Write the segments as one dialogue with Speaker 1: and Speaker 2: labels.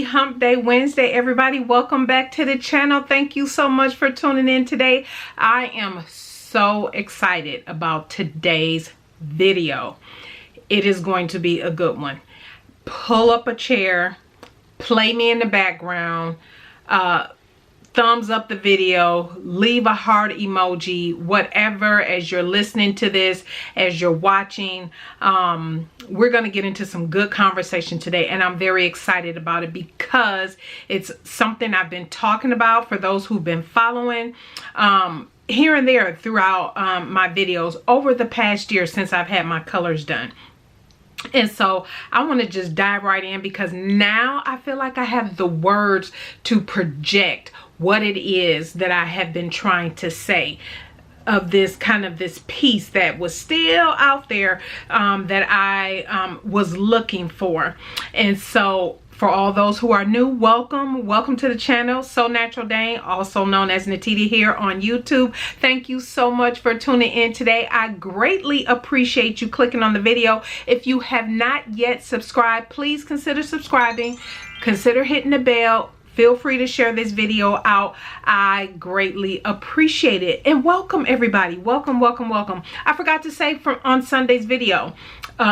Speaker 1: Hump Day Wednesday, everybody. Welcome back to the channel. Thank you so much for tuning in today. I am so excited about today's video. It is going to be a good one. Pull up a chair, play me in the background, thumbs up the video, leave a heart emoji, whatever, as you're listening to this, as you're watching. We're going to get into some good conversation today, and I'm very excited about it because it's something I've been talking about for those who've been following here and there throughout my videos over the past year since I've had my colors done. And so I want to just dive right in because now I feel like I have the words to project what it is that I have been trying to say of this kind of this piece that was still out there that I was looking for. And so for all those who are new, welcome to the channel. So Natural Dane, also known as Natita here on YouTube. Thank you so much for tuning in today. I greatly appreciate you clicking on the video. If you have not yet subscribed, please consider subscribing. Consider hitting the bell. Feel free to share this video out. I greatly appreciate it. And welcome everybody. Welcome. I forgot to say on Sunday's video,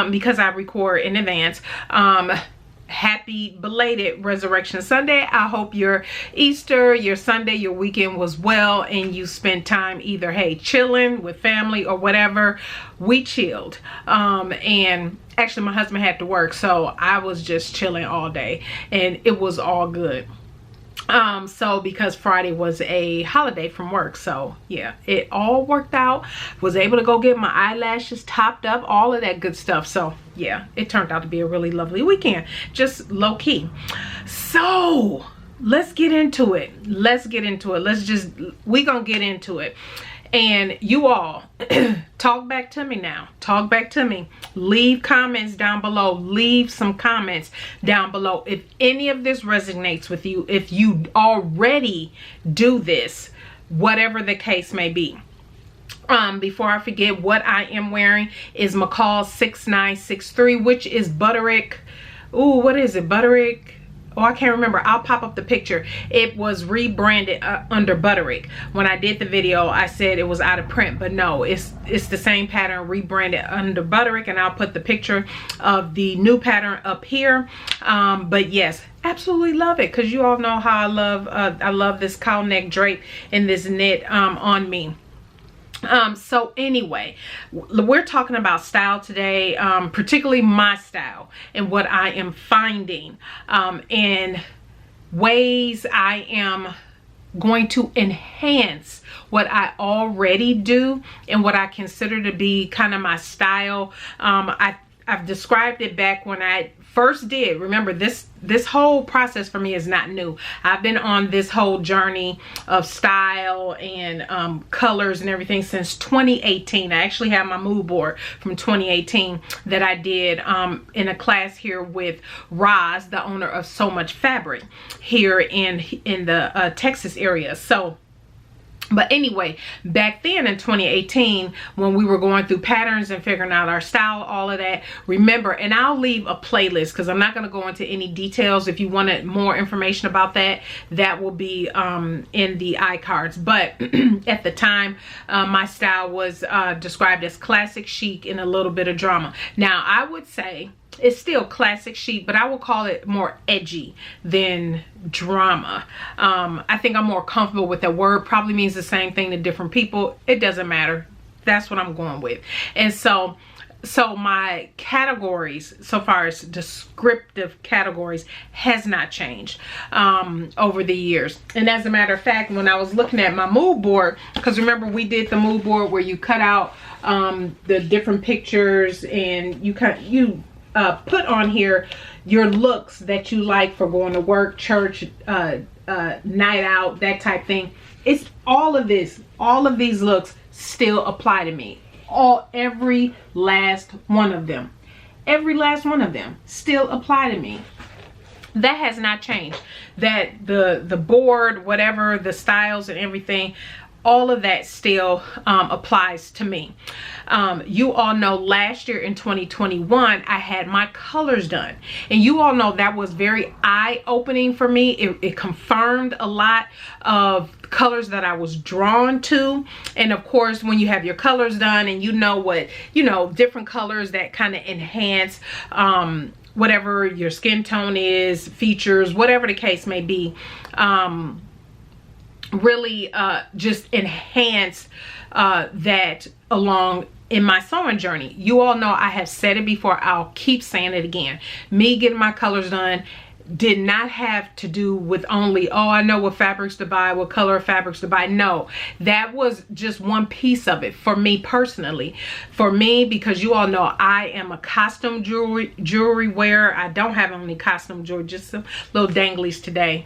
Speaker 1: because I record in advance, happy belated Resurrection Sunday. I hope your Easter, your Sunday, your weekend was well and you spent time either, hey, chilling with family or whatever. We chilled. And actually my husband had to work, so I was just chilling all day and it was all good. So because Friday was a holiday from work, so yeah, it all worked out. Was able to go get my eyelashes topped up, all of that good stuff. So yeah, it turned out to be a really lovely weekend, just low key. So let's get into it. We're gonna get into it. And you all talk back to me now. Talk back to me. Leave comments down below. Leave some comments down below. If any of this resonates with you, if you already do this, whatever the case may be. Before I forget, what I am wearing is McCall 6963, which is Butterick. Ooh, what is it? Butterick? Oh, I can't remember. I'll pop up the picture. It was rebranded under Butterick. When I did the video, I said it was out of print, but no, it's the same pattern rebranded under Butterick, and I'll put the picture of the new pattern up here. But yes, absolutely love it because you all know how I love this cowl neck drape and this knit on me. So anyway, we're talking about style today, particularly my style and what I am finding, and ways I am going to enhance what I already do and what I consider to be kind of my style. I've described it back when I first did. Remember, this whole process for me is not new. I've been on this whole journey of style and colors and everything since 2018. I actually have my mood board from 2018 that I did in a class here with Roz, the owner of So Much Fabric here in the Texas area. So but anyway, back then in 2018, when we were going through patterns and figuring out our style, all of that, remember, and I'll leave a playlist because I'm not going to go into any details. If you wanted more information about that, that will be in the iCards. But at the time, my style was described as classic chic and a little bit of drama. Now, I would say it's still classic chic, but I will call it more edgy than drama. I think I'm more comfortable with that word. Probably means the same thing to different people. It doesn't matter. That's what I'm going with. And so my categories, so far as descriptive categories, has not changed over the years. And as a matter of fact, when I was looking at my mood board, because remember we did the mood board where you cut out the different pictures and you put on here your looks that you like for going to work, church, night out, that type thing. It's all of these looks still apply to me. Every last one of them still apply to me. That has not changed. That the board, whatever, the styles and everything, all of that still applies to me. You all know last year in 2021, I had my colors done. And you all know that was very eye-opening for me. It confirmed a lot of colors that I was drawn to. And of course, when you have your colors done and you know what, different colors that kind of enhance whatever your skin tone is, features, whatever the case may be, really just enhance that along in my sewing journey. You all know I have said it before, I'll keep saying it again. Me getting my colors done did not have to do with only, oh, I know what fabrics to buy, what color of fabrics to buy. No, that was just one piece of it for me personally. For me, because you all know I am a costume jewelry wearer. I don't have only costume jewelry, just some little danglies today,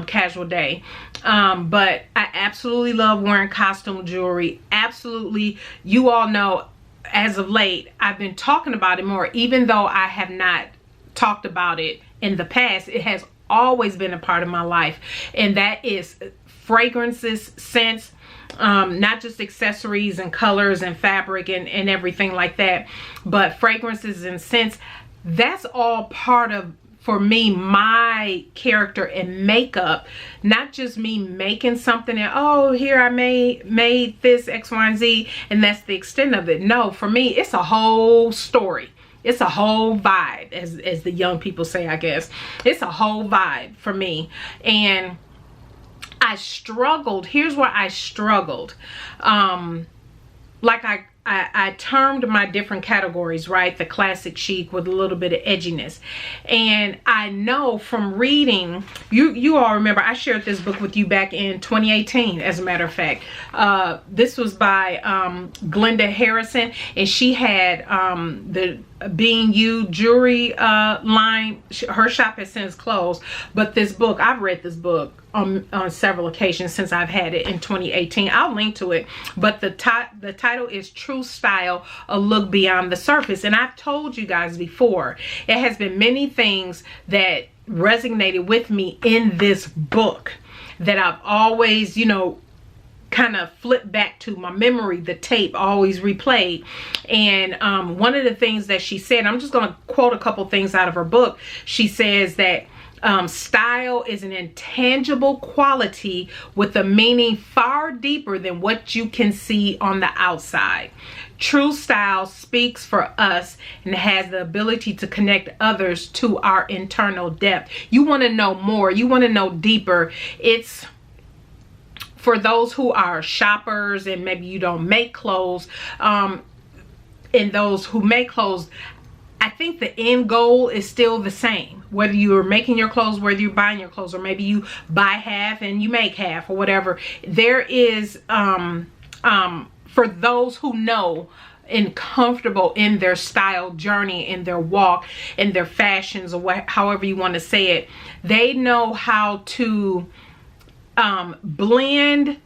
Speaker 1: casual day. But I absolutely love wearing costume jewelry. Absolutely. You all know as of late, I've been talking about it more, even though I have not talked about it in the past. It has always been a part of my life, and that is fragrances, scents, not just accessories and colors and fabric and everything like that, but fragrances and scents. That's all part of, for me, my character and makeup. Not just me making something and, oh, here I made this X, Y, and Z, and that's the extent of it. No, for me, it's a whole story. It's a whole vibe, as the young people say, I guess. It's a whole vibe for me. And I struggled. Here's where I struggled. Like I termed my different categories, right? The classic chic with a little bit of edginess. And I know from reading, you all remember I shared this book with you back in 2018, as a matter of fact. This was by Glenda Harrison, and she had the Being You jewelry line. Her shop has since closed, but this book, I've read this book on several occasions since I've had it in 2018. I'll link to it, but the title is True Style, A Look Beyond the Surface. And I've told you guys before, it has been many things that resonated with me in this book that I've always, kind of flipped back to my memory, the tape always replayed. And one of the things that she said, I'm just going to quote a couple things out of her book. She says that style is an intangible quality with a meaning far deeper than what you can see on the outside. True style speaks for us and has the ability to connect others to our internal depth. You want to know more. You want to know deeper. It's for those who are shoppers and maybe you don't make clothes, and those who make clothes, I think the end goal is still the same. Whether you're making your clothes, whether you're buying your clothes, or maybe you buy half and you make half or whatever. There is, for those who know and comfortable in their style journey, in their walk, in their fashions, or however you want to say it, they know how to blend,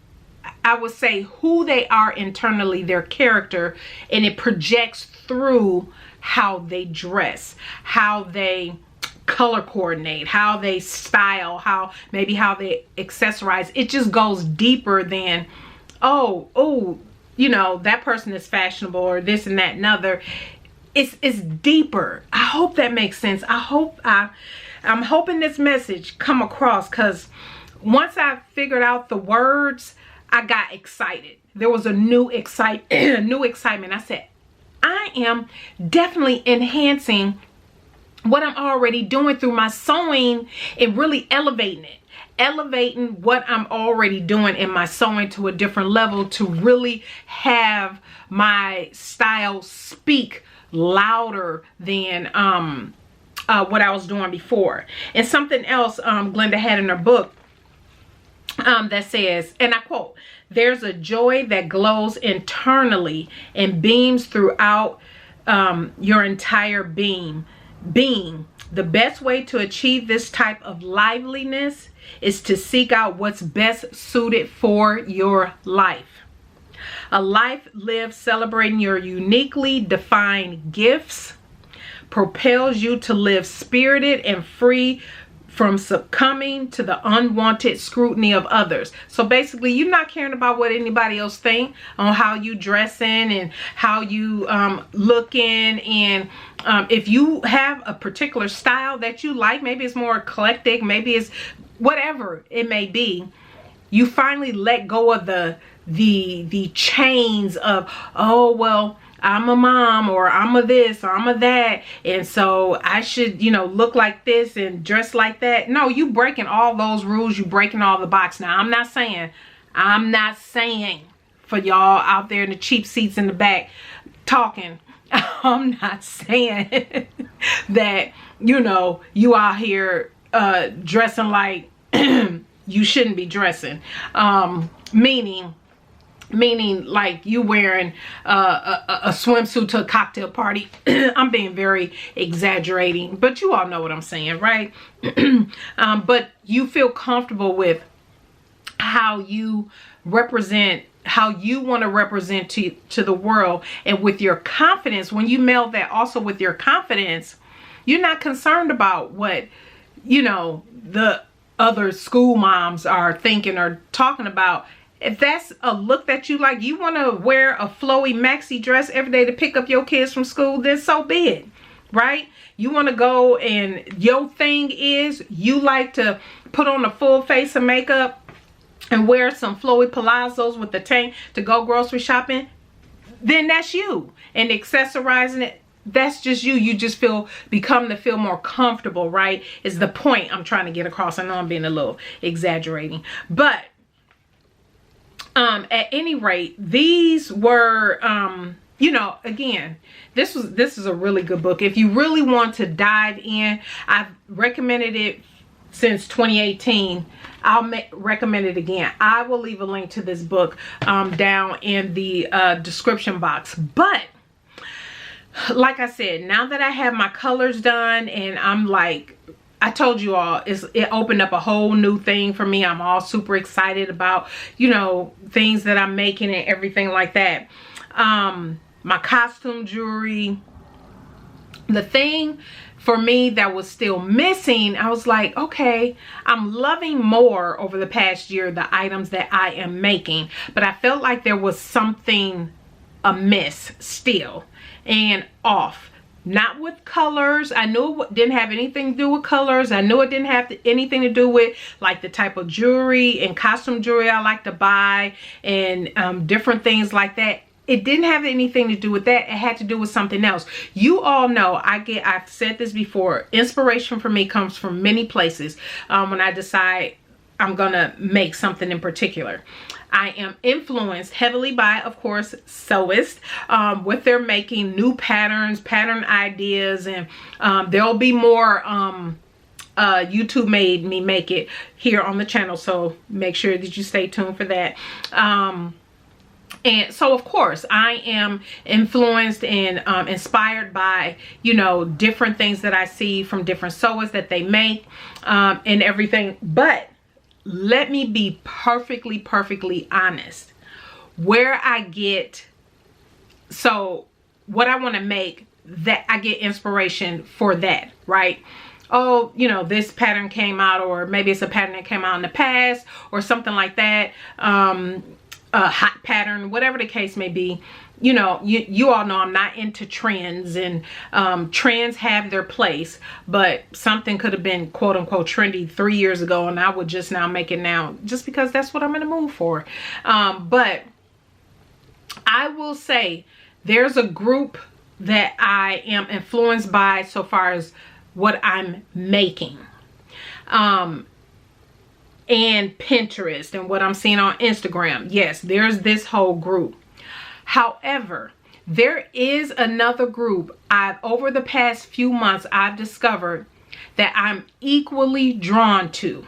Speaker 1: I would say, who they are internally, their character, and it projects through how they dress, how they color coordinate, how they style, how they accessorize. It just goes deeper than, oh, that person is fashionable or this and that and other. It's deeper. I hope that makes sense. I'm hoping this message come across, because once I figured out the words, I got excited. There was a new excitement. I said, I am definitely enhancing what I'm already doing through my sewing and really elevating it. Elevating what I'm already doing in my sewing to a different level, to really have my style speak louder than what I was doing before. And something else Glenda had in her book that says, and I quote, "There's a joy that glows internally and beams throughout your entire being. The best way to achieve this type of liveliness is to seek out what's best suited for your life. A life lived celebrating your uniquely defined gifts propels you to live spirited and free from succumbing to the unwanted scrutiny of others. So basically, you're not caring about what anybody else think on how you dressing and how you looking, and if you have a particular style that you like, maybe it's more eclectic, maybe it's whatever it may be, you finally let go of the chains of, oh well, I'm a mom, or I'm a this, or I'm a that, and so I should, you know, look like this and dress like that. No, you breaking all those rules, you breaking all the box. Now, I'm not saying for y'all out there in the cheap seats in the back talking, I'm not saying that, you know, you out here dressing like you shouldn't be dressing, meaning like you wearing a swimsuit to a cocktail party. I'm being very exaggerating, but you all know what I'm saying, right? But you feel comfortable with how you represent, how you want to represent to the world, and with your confidence. When you meld that also with your confidence, you're not concerned about what, you know, the other school moms are thinking or talking about. If that's a look that you like, you want to wear a flowy maxi dress every day to pick up your kids from school, then so be it, right? You want to go, and your thing is you like to put on a full face of makeup and wear some flowy palazzos with the tank to go grocery shopping, then that's you. And accessorizing it, that's just you. You just feel more comfortable, right? Is the point I'm trying to get across. I know I'm being a little exaggerating, but at any rate, these were, you know, again, this is a really good book. If you really want to dive in, I've recommended it since 2018. I'll recommend it again. I will leave a link to this book down in the description box. But like I said, now that I have my colors done, and I'm like, I told you all, it opened up a whole new thing for me. I'm all super excited about, you know, things that I'm making and everything like that. My costume jewelry, the thing for me that was still missing, I was like, okay, I'm loving more over the past year the items that I am making, but I felt like there was something amiss still and off. Not with colors. I knew it didn't have anything to do with colors. I knew it didn't have anything to do with like the type of jewelry and costume jewelry I like to buy and different things like that. It didn't have anything to do with that. It had to do with something else. You all know, I've said this before, inspiration for me comes from many places when I decide I'm gonna make something in particular. I am influenced heavily by, of course, sewists, with their making new patterns, pattern ideas, and there'll be more YouTube made me make it here on the channel, so make sure that you stay tuned for that. And so, of course, I am influenced and inspired by, you know, different things that I see from different sewists that they make and everything. But let me be perfectly honest. Where I get, so what I want to make, that I get inspiration for that, right? Oh, you know, this pattern came out, or maybe it's a pattern that came out in the past or something like that. A hot pattern, whatever the case may be. You know, you all know I'm not into trends, and trends have their place, but something could have been quote unquote trendy 3 years ago, and I would just now make it now just because that's what I'm in the mood for. But I will say there's a group that I am influenced by so far as what I'm making. And Pinterest and what I'm seeing on Instagram. Yes, there's this whole group. However, there is another group over the past few months I've discovered that I'm equally drawn to.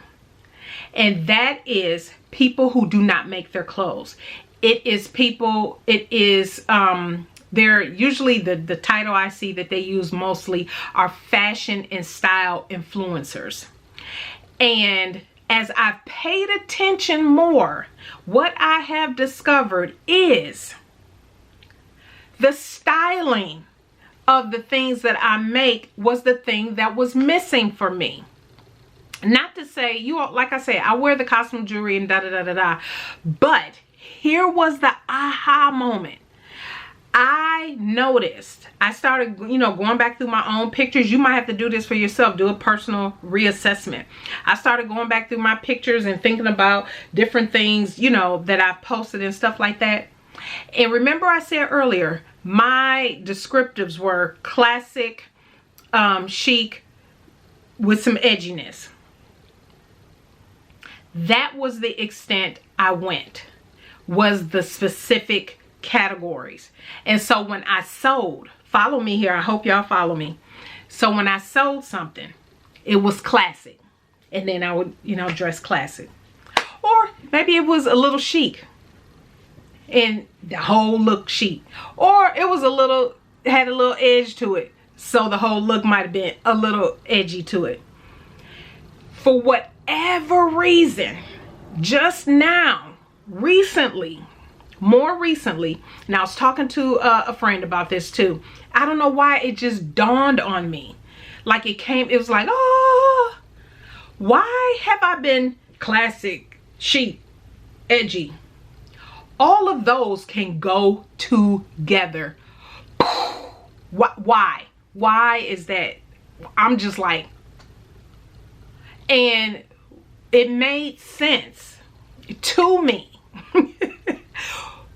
Speaker 1: And that is people who do not make their clothes. They're usually the title I see that they use mostly are fashion and style influencers. And as I've paid attention more, what I have discovered is the styling of the things that I make was the thing that was missing for me. Not to say, you all, like I said, I wear the costume jewelry and da da da da da. But here was the aha moment. I noticed, I started, you know, going back through my own pictures. You might have to do this for yourself. Do a personal reassessment. I started going back through my pictures and thinking about different things, you know, that I've posted and stuff like that. And remember I said earlier, my descriptives were classic, chic with some edginess. That was the extent I went, was the specific categories. And so when I sold, follow me here, I hope y'all follow me. So when I sold something, it was classic. And then I would, you know, dress classic. Or maybe it was a little chic and the whole look chic. Or it was a little, had a little edge to it. So the whole look might have been a little edgy to it. For whatever reason, just now, recently, more recently, and I was talking to a friend about this too. I don't know why it just dawned on me. Like it was like, oh, why have I been classic, chic, edgy? All of those can go together. Why? Why is that? I'm just like, and it made sense to me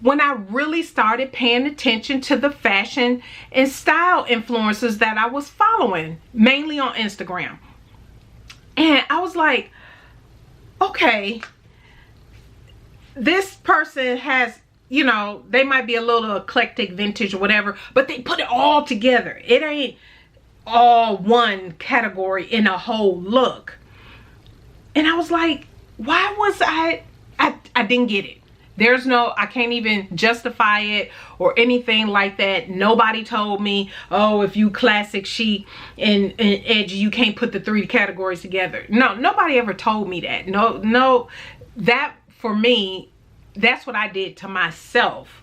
Speaker 1: when I really started paying attention to the fashion and style influencers that I was following, mainly on Instagram. And I was like, okay, this person has, you know, they might be a little eclectic, vintage or whatever, but they put it all together. It ain't all one category in a whole look. And I was like, why was I didn't get it. There's no, I can't even justify it or anything like that. Nobody told me, oh, if you classic, chic, and edgy, you can't put the three categories together. No, nobody ever told me that. No, that for me, that's what I did to myself.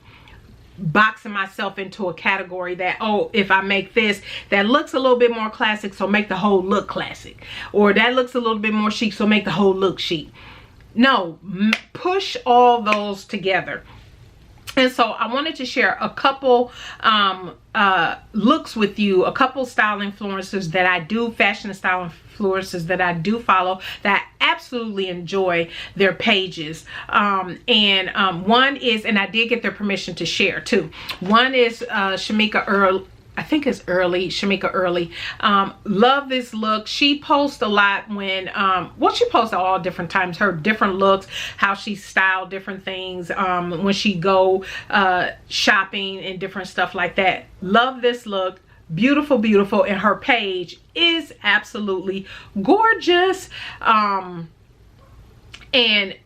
Speaker 1: Boxing myself into a category that, oh, if I make this, that looks a little bit more classic, so make the whole look classic. Or that looks a little bit more chic, so make the whole look chic. No, push all those together. And so I wanted to share a couple looks with you, a couple style influencers that I do, fashion and style influencers that I do follow, that I absolutely enjoy their pages. One is, and I did get their permission to share too. One is Shamika Earl. I think it's Shamika Early. Love this look. She posts a lot when, well, she posts at all different times, her different looks, how she styled different things, when she go shopping and different stuff like that. Love this look. Beautiful, beautiful. And her page is absolutely gorgeous. And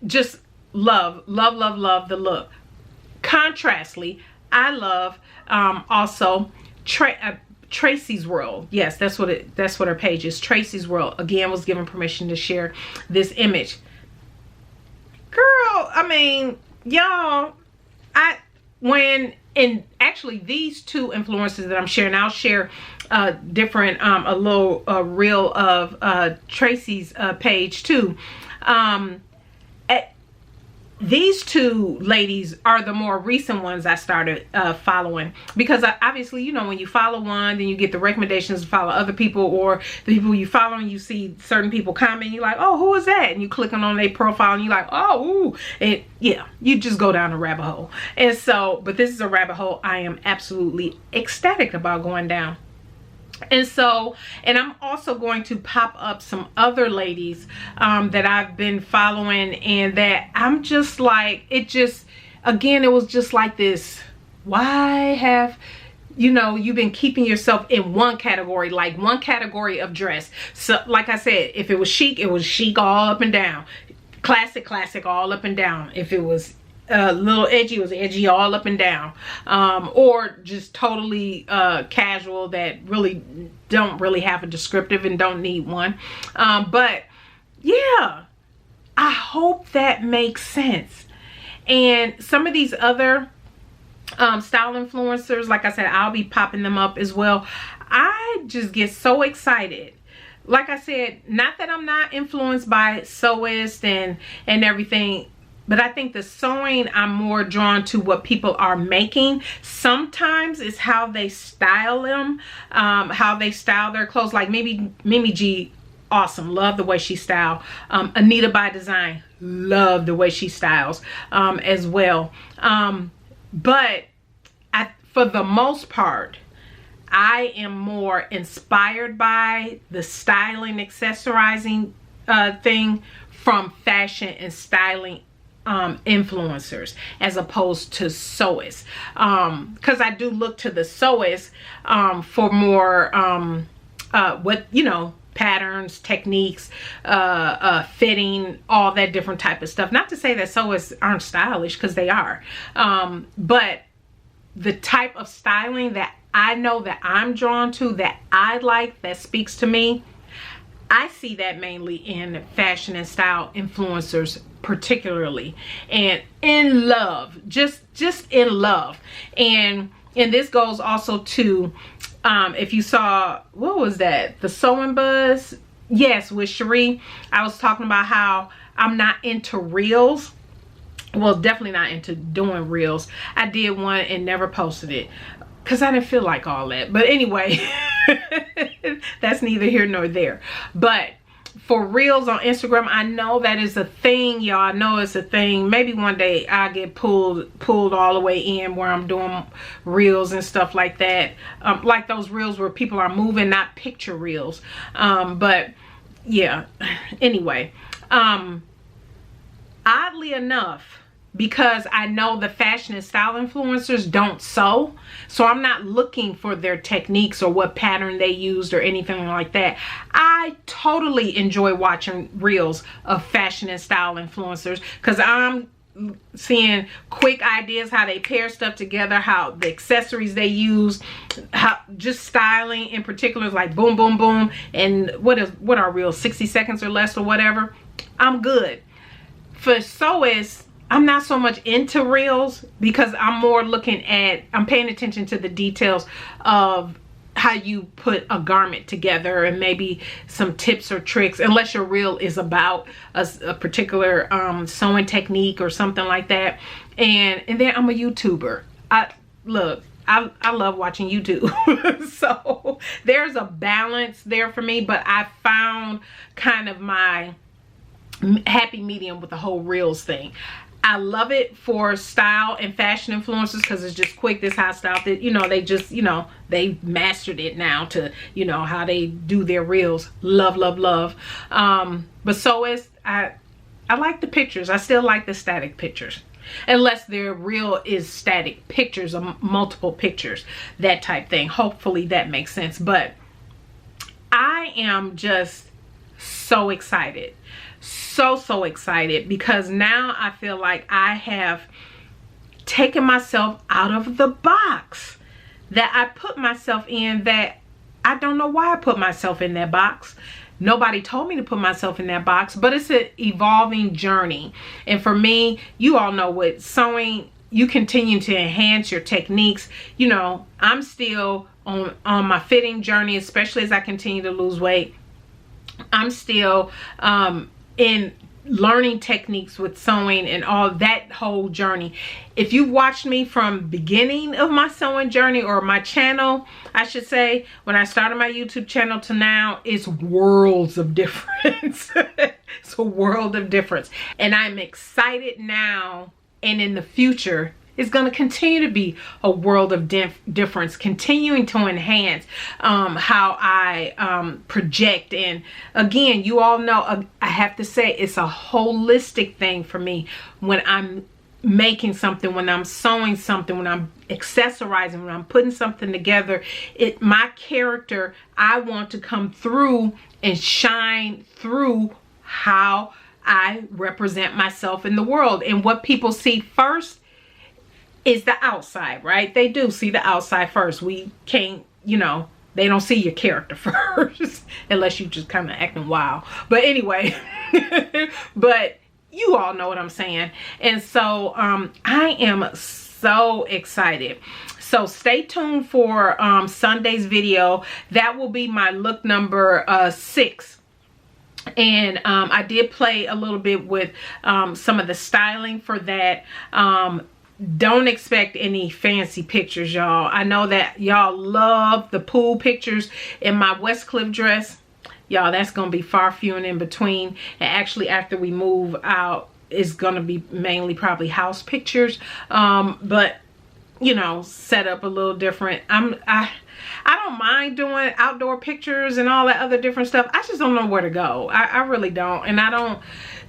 Speaker 1: just love the look. Contrastly, I love also Tracy's World. Yes, that's what her page is. Tracy's World. Again, was given permission to share this image. Girl, I mean, y'all, and actually these two influencers that I'm sharing, I'll share different a little reel of Tracy's page too. These two ladies are the more recent ones I started following, because obviously, you know, when you follow one, then you get the recommendations to follow other people, or the people you follow and you see certain people comment, you're like, oh, who is that? And you clicking on their profile and you're like, oh, ooh. And yeah, you just go down a rabbit hole. And so, but this is a rabbit hole I am absolutely ecstatic about going down. And so, and I'm also going to pop up some other ladies that I've been following, and that I'm just like, it just, again, it was just like this, why have, you know, you've been keeping yourself in one category, like one category of dress. So like I said, if it was chic all up and down. Classic all up and down. If it was a little edgy, it was edgy all up and down. Or just totally casual, that really don't really have a descriptive and don't need one. But yeah, I hope that makes sense. And some of these other style influencers, like I said, I'll be popping them up as well. I just get so excited like I said, not that I'm not influenced by sewists and everything, but I think the sewing, I'm more drawn to what people are making. Sometimes it's how they style them, how they style their clothes. Like maybe Mimi G, awesome, love the way she style. Anita by Design, love the way she styles as well. But for the most part, I am more inspired by the styling, accessorizing thing from fashion and styling influencers as opposed to sewists, because I do look to the sewists for more what, you know, patterns, techniques, fitting, all that different type of stuff. Not to say that sewists aren't stylish, because they are, but the type of styling that I know that I'm drawn to, that I like, that speaks to me, I see that mainly in fashion and style influencers particularly, and in love, just in love. And this goes also to, if you saw, what was that, the Sewing Buzz? Yes, with Cherie, I was talking about how I'm not into reels. Well, definitely not into doing reels. I did one and never posted it because I didn't feel like all that. But anyway, that's neither here nor there. But for reels on Instagram, I know that is a thing, y'all. I know it's a thing. Maybe one day I'll get pulled all the way in where I'm doing reels and stuff like that. Like those reels where people are moving, not picture reels. But yeah, anyway. Oddly enough, because I know the fashion and style influencers don't sew, so I'm not looking for their techniques or what pattern they used or anything like that. I totally enjoy watching reels of fashion and style influencers because I'm seeing quick ideas, how they pair stuff together, how the accessories they use, how just styling in particular is like boom, boom, boom. And what are reels, 60 seconds or less or whatever. I'm good. For sewists, I'm not so much into reels because I'm more looking at, I'm paying attention to the details of how you put a garment together and maybe some tips or tricks, unless your reel is about a particular sewing technique or something like that. And then I'm a YouTuber. I love watching YouTube. So there's a balance there for me, but I found kind of my happy medium with the whole reels thing. I love it for style and fashion influencers because it's just quick. This how I style it. You know, they just, you know, they mastered it now to, you know, how they do their reels. Love, love, love. But sewists, I like the pictures. I still like the static pictures. Unless their reel is static pictures of multiple pictures. That type thing. Hopefully that makes sense. But I am just so excited. So excited because now I feel like I have taken myself out of the box that I put myself in, that I don't know why I put myself in that box. Nobody told me to put myself in that box, but it's an evolving journey. And for me, you all know with sewing, you continue to enhance your techniques. You know, I'm still on my fitting journey, especially as I continue to lose weight. I'm still in learning techniques with sewing and all that whole journey. If you watched me from beginning of my sewing journey, or my channel, I should say, when I started my YouTube channel to now, it's worlds of difference. It's a world of difference. And I'm excited now, and in the future, it's going to continue to be a world of difference, continuing to enhance how I project. And again, you all know, I have to say, it's a holistic thing for me when I'm making something, when I'm sewing something, when I'm accessorizing, when I'm putting something together. My character, I want to come through and shine through how I represent myself in the world. And what people see first is the outside, right? They do see the outside first. We can't, you know, they don't see your character first unless you just kind of acting wild. But anyway, but you all know what I'm saying. And so I am so excited. So stay tuned for Sunday's video. That will be my look number 6. And I did play a little bit with some of the styling for that. Don't expect any fancy pictures, y'all. I know that y'all love the pool pictures in my Westcliff dress. Y'all, that's gonna be far few and in between. And actually, after we move out, it's gonna be mainly probably house pictures. But you know, set up a little different. I don't mind doing outdoor pictures and all that other different stuff. I just don't know where to go. I really don't. And I don't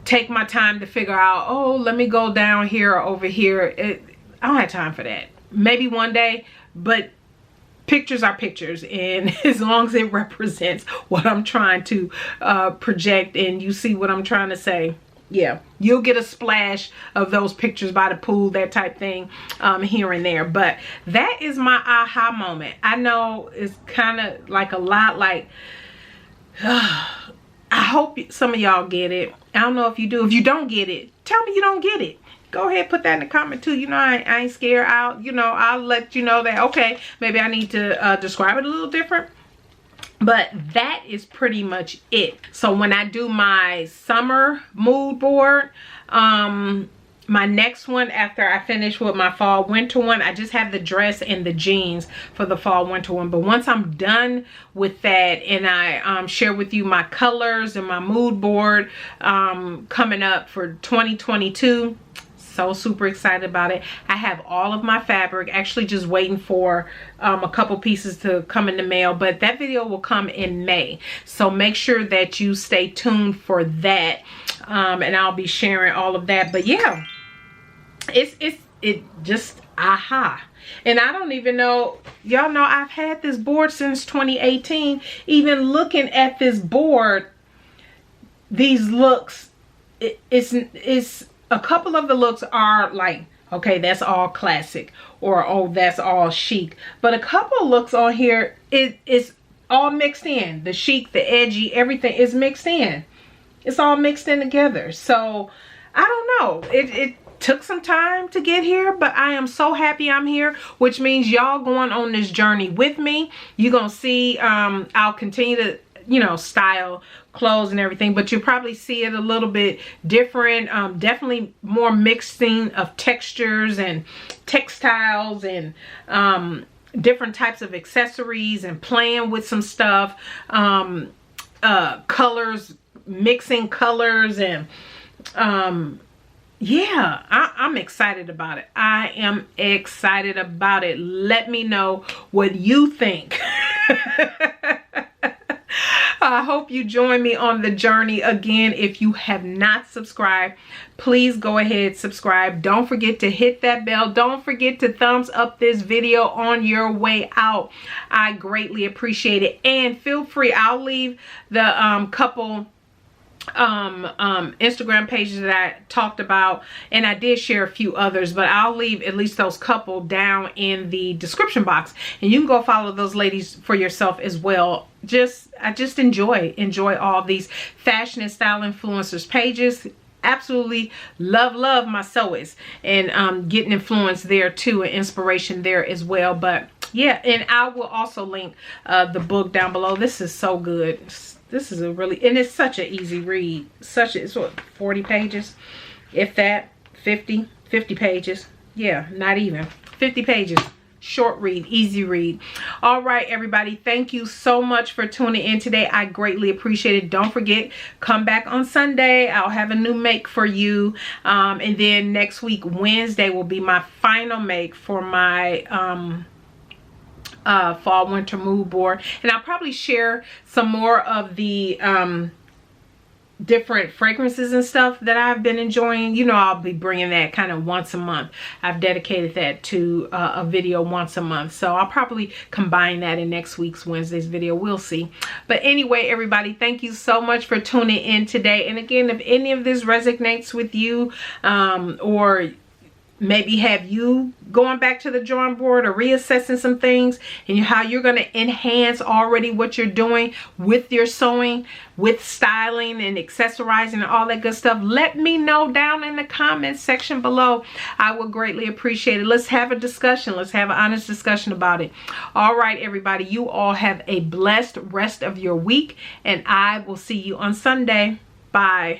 Speaker 1: take my time to figure out, oh, let me go down here or over here. I don't have time for that. Maybe one day, but pictures are pictures. And as long as it represents what I'm trying to project and you see what I'm trying to say, yeah, you'll get a splash of those pictures by the pool, that type thing, here and there. But that is my aha moment. I know it's kind of like a lot like, I hope some of y'all get it. I don't know if you do. If you don't get it, tell me you don't get it. Go ahead, put that in the comment too. You know, I ain't scared. I'll let you know that, okay, maybe I need to describe it a little different. But that is pretty much it. So when I do my summer mood board, my next one after I finish with my fall winter one, I just have the dress and the jeans for the fall winter one. But once I'm done with that and I share with you my colors and my mood board coming up for 2022, so super excited about it. I have all of my fabric, actually just waiting for a couple pieces to come in the mail, but that video will come in May. So make sure that you stay tuned for that, and I'll be sharing all of that. But yeah, it just aha. And I don't even know, y'all know I've had this board since 2018. Even looking at this board, these looks, it's a couple of the looks are like, okay, that's all classic, or oh, that's all chic. But a couple of looks on here, it's all mixed in. The chic, the edgy, everything is mixed in. It's all mixed in together. So I don't know. It took some time to get here, but I am so happy I'm here, which means y'all going on this journey with me. You're gonna see I'll continue to, you know, style clothes and everything, but you probably see it a little bit different. Definitely more mixing of textures and textiles and different types of accessories and playing with some stuff, colors, mixing colors, and yeah, I'm excited about it. I am excited about it. Let me know what you think. I hope you join me on the journey. Again, if you have not subscribed, please go ahead, subscribe. Don't forget to hit that bell. Don't forget to thumbs up this video on your way out. I greatly appreciate it. And feel free, I'll leave the couple Instagram pages that I talked about, and I did share a few others, but I'll leave at least those couple down in the description box, and you can go follow those ladies for yourself as well. I just enjoy all these fashion and style influencers pages. Absolutely love my sewists, and getting influence there too, and inspiration there as well. But yeah, and I will also link the book down below. This is so good. This is a really, and it's such an easy read. It's what, 40 pages? If that, 50 pages. Yeah, not even. 50 pages. Short read, easy read. All right, everybody. Thank you so much for tuning in today. I greatly appreciate it. Don't forget, come back on Sunday. I'll have a new make for you. And then next week, Wednesday, will be my final make for my fall winter mood board, and I'll probably share some more of the different fragrances and stuff that I've been enjoying. You know, I'll be bringing that kind of once a month. I've dedicated that to a video once a month, so I'll probably combine that in next week's Wednesday's video. We'll see. But anyway, everybody, thank you so much for tuning in today. And again, if any of this resonates with you, or maybe have you going back to the drawing board or reassessing some things, and how you're going to enhance already what you're doing with your sewing, with styling and accessorizing and all that good stuff. Let me know down in the comments section below. I would greatly appreciate it. Let's have a discussion. Let's have an honest discussion about it. All right, everybody, you all have a blessed rest of your week, and I will see you on Sunday. Bye.